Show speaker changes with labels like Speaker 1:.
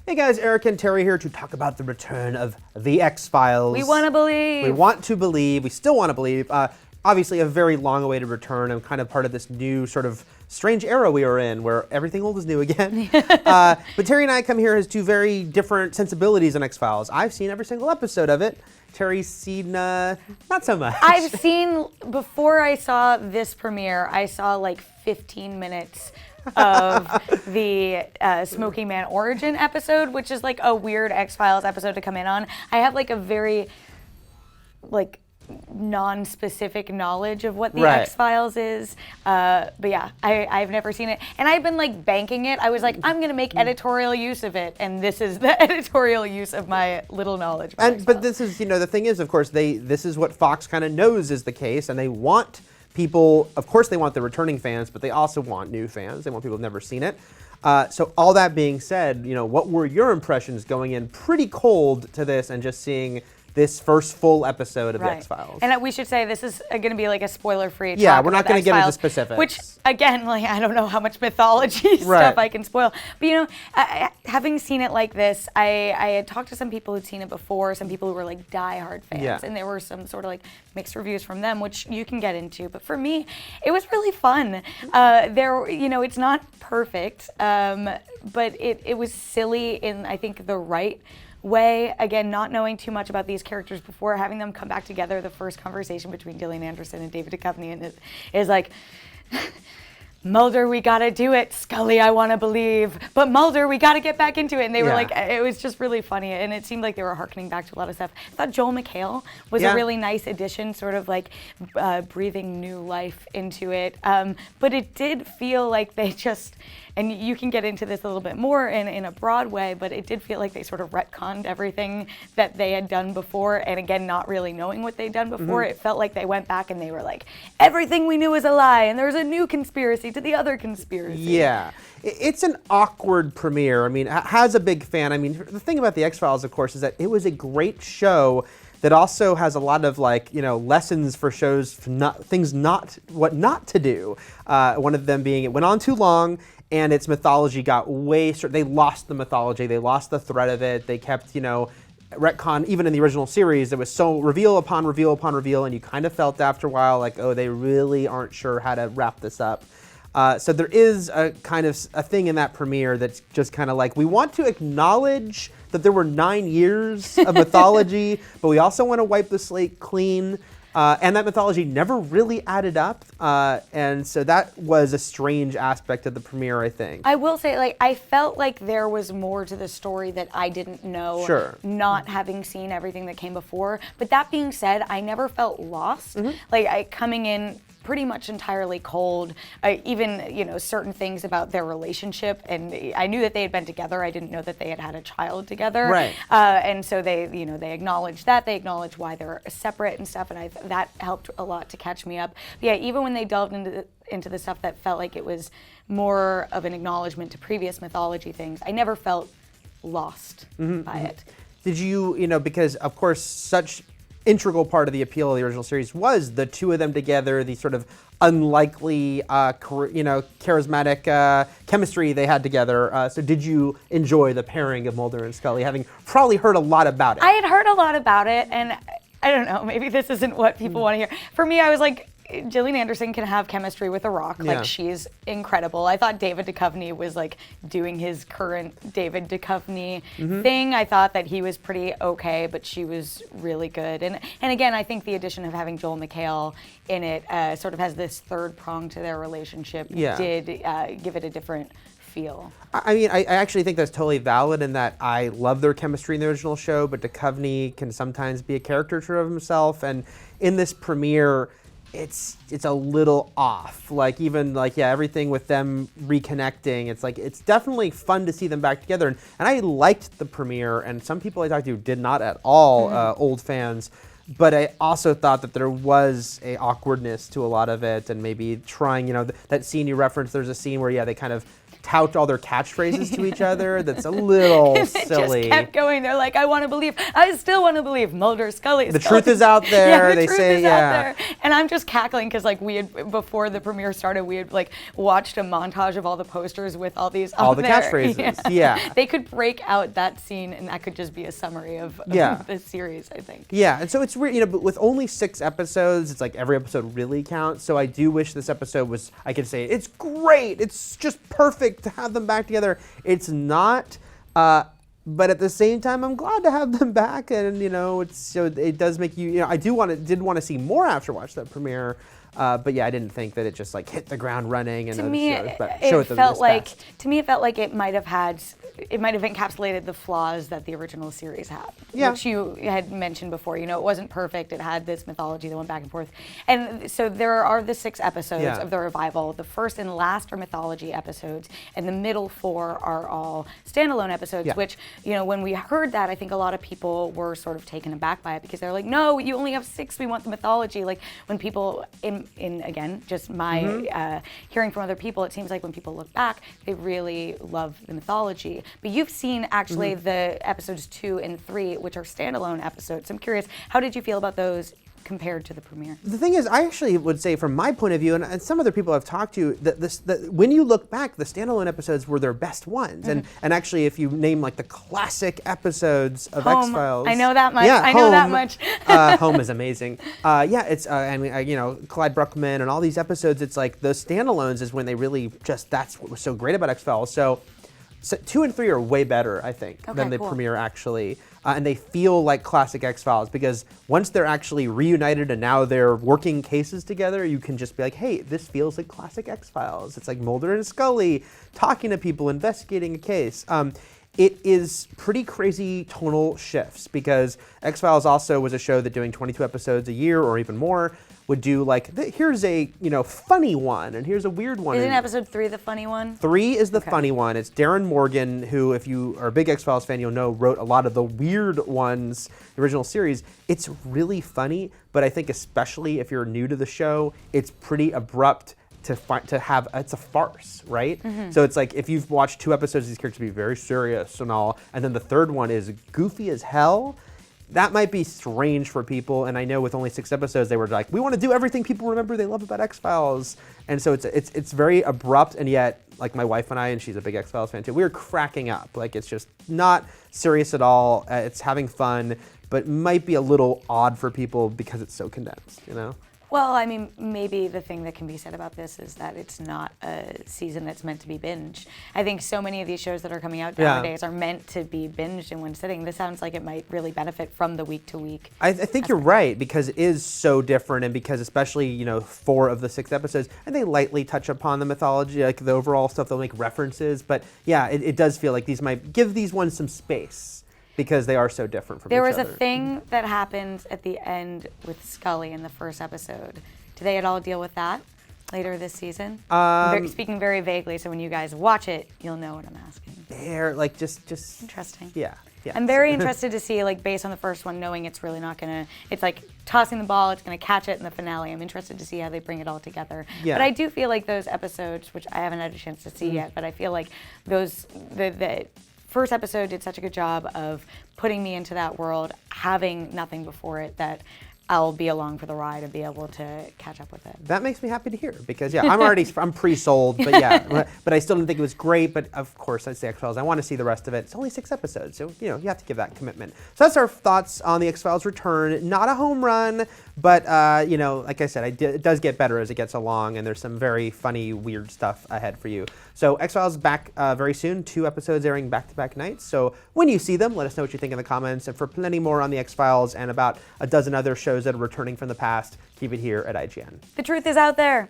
Speaker 1: Hey guys, Eric and Terry here to talk about the return of The X-Files.
Speaker 2: We want to believe.
Speaker 1: We want to believe. We still want to believe. Obviously, a very long-awaited return and kind of part of this new sort of strange era we are in where everything old is new again. But Terry and I come here as two very different sensibilities on X-Files. I've seen every single episode of it. Terry's seen not so much.
Speaker 2: I've seen, before I saw this premiere, I saw like 15 minutes of the Smoking Man Origin episode, which is like a weird X-Files episode to come in on. I have like a very like non-specific knowledge of what the X-Files is. But yeah, I've never seen it. And I've been like banking it. I was like, I'm going to make editorial use of it. And this is the editorial use of my little knowledge.
Speaker 1: But this is, the thing is, of course, this is what Fox kind of knows is the case. And they want people, of course, they want the returning fans, but they also want new fans. They want people who've never seen it. So all that being said, what were your impressions going in pretty cold to this and just seeing this first full episode of The X-Files?
Speaker 2: And we should say this is going to be like a spoiler-free
Speaker 1: Yeah, we're not going to get into specifics.
Speaker 2: Which, again, like I don't know how much mythology stuff I can spoil. But having seen it like this, I had talked to some people who'd seen it before, some people who were like diehard fans, and there were some sort of like mixed reviews from them, which you can get into. But for me, it was really fun. It's not perfect, but it was silly in, I think, the right way. Again, not knowing too much about these characters before, having them come back together, the first conversation between Gillian Anderson and David Duchovny, and it is like, Mulder, we gotta do it. Scully, I want to believe. But Mulder, we gotta get back into it. And they were like, it was just really funny. And it seemed like they were harkening back to a lot of stuff. I thought Joel McHale was a really nice addition, sort of like breathing new life into it. But it did feel like they just, and you can get into this a little bit more in a broad way, but it did feel like they sort of retconned everything that they had done before. And again, not really knowing what they'd done before, it felt like they went back and they were like, everything we knew was a lie, and there's a new conspiracy to the other conspiracy.
Speaker 1: Yeah. It's an awkward premiere. I mean, as a big fan, the thing about The X-Files, of course, is that it was a great show that also has a lot of lessons for shows, what not to do. One of them being it went on too long, and its mythology got they lost the mythology, they lost the thread of it, they kept, retcon, even in the original series, it was so reveal upon reveal upon reveal, and you kind of felt after a while like, oh, they really aren't sure how to wrap this up. So there is a kind of a thing in that premiere that's just kind of like, we want to acknowledge that there were 9 years of mythology, but we also want to wipe the slate clean. And that mythology never really added up. And so that was a strange aspect of the premiere, I think.
Speaker 2: I will say, I felt like there was more to the story that I didn't know, not having seen everything that came before. But that being said, I never felt lost. Coming in pretty much entirely cold, even certain things about their relationship, and I knew that they had been together. I didn't know that they had had a child together, and so they acknowledged that, they acknowledged why they're separate and stuff, and that helped a lot to catch me up. But yeah, even when they delved into the stuff that felt like it was more of an acknowledgement to previous mythology things, I never felt lost by it.
Speaker 1: Did you, because of course such integral part of the appeal of the original series was the two of them together, the sort of unlikely, charismatic chemistry they had together. So did you enjoy the pairing of Mulder and Scully, having probably heard a lot about it?
Speaker 2: I had heard a lot about it, and I don't know, maybe this isn't what people want to hear. For me, I was like, Gillian Anderson can have chemistry with The Rock. She's incredible. I thought David Duchovny was doing his current David Duchovny thing. I thought that he was pretty okay, but she was really good. And again, I think the addition of having Joel McHale in it sort of has this third prong to their relationship. Did give it a different feel.
Speaker 1: I actually think that's totally valid in that I love their chemistry in the original show, but Duchovny can sometimes be a caricature of himself. And in this premiere, it's a little off. Everything with them reconnecting, it's definitely fun to see them back together. And I liked the premiere, and some people I talked to did not at all, old fans. But I also thought that there was a awkwardness to a lot of it, and maybe trying, that scene you referenced, there's a scene where, they kind of tout all their catchphrases to each other. That's a little silly.
Speaker 2: Just kept going. They're like, I want to believe. I still want to believe. Mulder, Scully.
Speaker 1: The truth is out there.
Speaker 2: Yeah,
Speaker 1: they
Speaker 2: truth
Speaker 1: say,
Speaker 2: is
Speaker 1: yeah.
Speaker 2: out there. And I'm just cackling because like we had, before the premiere started, we had like watched a montage of all the posters with all these
Speaker 1: all the catchphrases. Yeah.
Speaker 2: They could break out that scene and that could just be a summary of the series, I think.
Speaker 1: Yeah, and so it's weird, but with only 6 episodes, it's like every episode really counts. So I do wish this episode was, I could say, it's great, it's just perfect to have them back together. It's not, but at the same time, I'm glad to have them back, and it's so it does make I did want to see more after watch that premiere. But yeah, I didn't think that it just like hit the ground running and
Speaker 2: to me,
Speaker 1: shows, but
Speaker 2: it felt like it might have encapsulated the flaws that the original series had, which you had mentioned before. It wasn't perfect. It had this mythology that went back and forth, and so there are the 6 episodes of the revival. The first and last are mythology episodes, and the middle 4 are all standalone episodes. Which when we heard that, I think a lot of people were sort of taken aback by it because they're like, "No, you only have 6. We want the mythology." Like when people in again, just my hearing from other people, it seems like when people look back, they really love the mythology. But you've seen actually the episodes 2 and 3, which are standalone episodes. So I'm curious, how did you feel about those compared to the premiere?
Speaker 1: The thing is, I actually would say from my point of view, and some other people I've talked to, that when you look back, the standalone episodes were their best ones. And actually, if you name like the classic episodes of X-Files.
Speaker 2: I know that much.
Speaker 1: Yeah,
Speaker 2: I know that much.
Speaker 1: Home is amazing. It's, Clyde Bruckman and all these episodes, it's like the standalones is when they really that's what was so great about X-Files. So 2 and 3 are way better, I think, than the premiere actually. And they feel like classic X-Files because once they're actually reunited and now they're working cases together, you can just be like, hey, this feels like classic X-Files. It's like Mulder and Scully talking to people, investigating a case. It is pretty crazy tonal shifts because X-Files also was a show that doing 22 episodes a year or even more would do like, here's a funny one and here's a weird one.
Speaker 2: Isn't episode 3 the funny one? 3
Speaker 1: is the funny one. It's Darren Morgan, who, if you are a big X-Files fan, you'll know wrote a lot of the weird ones, the original series. It's really funny, but I think especially if you're new to the show, it's pretty abrupt to have, it's a farce, right? So it's like if you've watched 2 episodes, these characters be very serious and all, and then the third one is goofy as hell. That might be strange for people, and I know with only 6 episodes, they were like, we want to do everything people remember they love about X-Files. And so it's very abrupt, and yet, like my wife and I, and she's a big X-Files fan too, we were cracking up. Like it's just not serious at all. It's having fun, but might be a little odd for people because it's so condensed,
Speaker 2: Well, I mean, maybe the thing that can be said about this is that it's not a season that's meant to be binged. I think so many of these shows that are coming out nowadays are meant to be binged in one sitting. This sounds like it might really benefit from the week to week.
Speaker 1: I think you're right because it is so different, and because especially 4 of the 6 episodes, and they lightly touch upon the mythology, like the overall stuff. They'll make references, but yeah, it does feel like these might give these ones some space. Because they are so different from each other.
Speaker 2: There was a thing that happened at the end with Scully in the first episode. Do they at all deal with that later this season? Speaking very vaguely, so when you guys watch it, you'll know what I'm asking.
Speaker 1: They're like just
Speaker 2: interesting.
Speaker 1: Yeah.
Speaker 2: I'm very interested to see, like, based on the first one, knowing it's really not gonna. It's like tossing the ball. It's gonna catch it in the finale. I'm interested to see how they bring it all together. Yeah. But I do feel like those episodes, which I haven't had a chance to see yet, but I feel like those the first episode did such a good job of putting me into that world, having nothing before it, that I'll be along for the ride and be able to catch up with it.
Speaker 1: That makes me happy to hear because I'm pre-sold, but but I still didn't think it was great. But of course, I say X-Files. I want to see the rest of it. It's only 6 episodes, so you have to give that commitment. So that's our thoughts on the X-Files return. Not a home run, but like I said, it does get better as it gets along, and there's some very funny, weird stuff ahead for you. So X-Files back very soon. 2 episodes airing back-to-back nights. So when you see them, let us know what you think in the comments. And for plenty more on the X-Files and about a dozen other shows that are returning from the past, keep it here at IGN.
Speaker 2: The truth is out there.